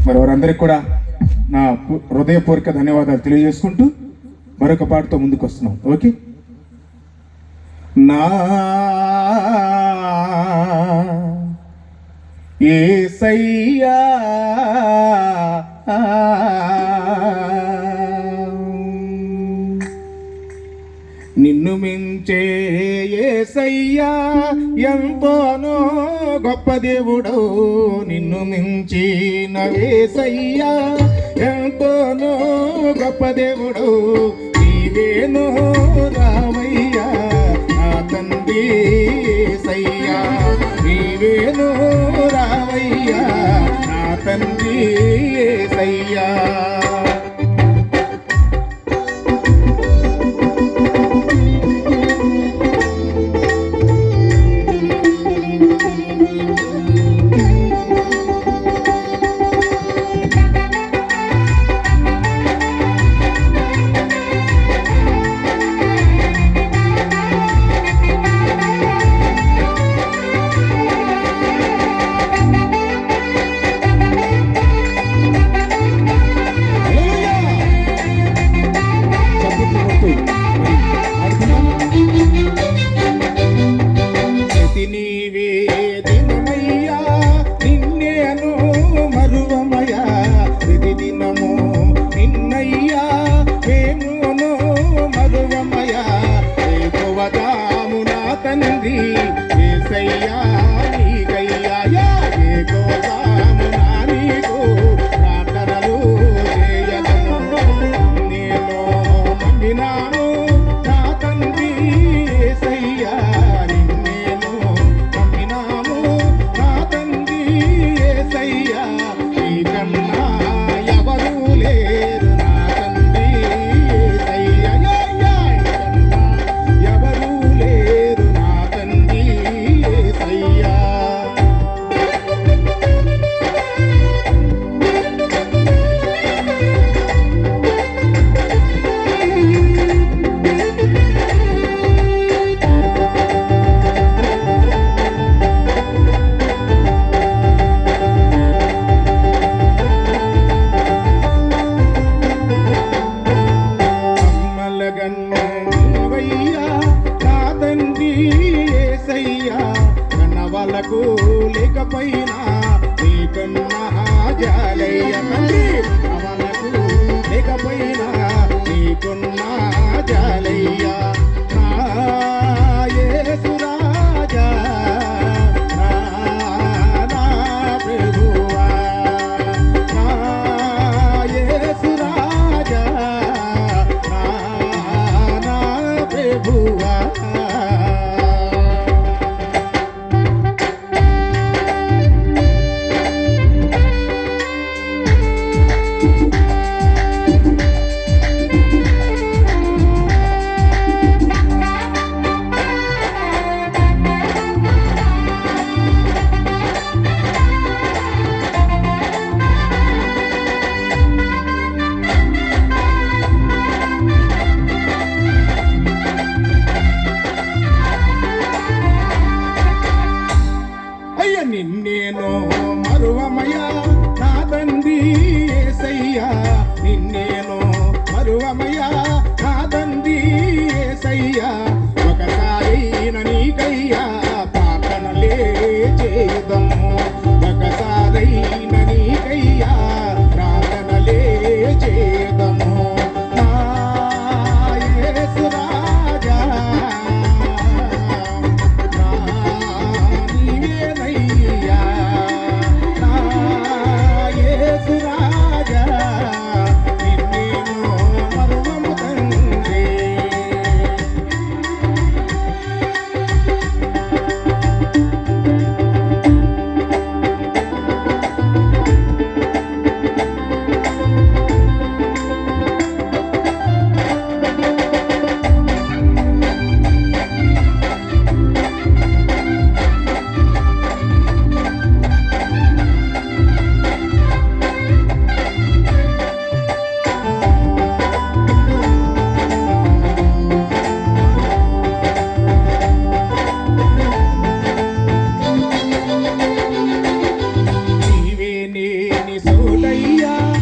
మరి వారందరికీ కూడా నా హృదయపూర్వక ధన్యవాదాలు తెలియజేసుకుంటూ మరొక పాటతో ముందుకు వస్తున్నాం. ఓకే. నా యేసయ్యా నిన్ను మించే యేసయ్యా ఎంతోనో గొప్ప దేవుడు, నిన్ను మించిన యేసయ్యా ఎంతోనో గొప్ప దేవుడు, నీవేనో రావయ్యా నా తండ్రి యేసయ్యా, నీవేనో రావయ్యా నా తండ్రి యేసయ్యా. వాళ్ళకు లేకపోయినా నీకన్నా జాలయ్య తండ్రి, వాళ్ళకు లేకపోయినా నీకున్నా జాలయ్య. యేసు రాజా నా ప్రభువా, యేసు రాజా నా ప్రభువా. నిన్నేనో మరువమయ్యా నా తండ్రి యేసయ్యా, నిన్నేనో మరువమయ్యా నా తండ్రి యేసయ్యా. ఒకసారైన నీకయ్యా ప్రార్థనలే చేయుదము, ఒకసారైన నీకయ్యా ప్రార్థనలే చేయుదము. యేసు రాజా నీవేనయ్యా, యేసు రాజా కోటయ్యా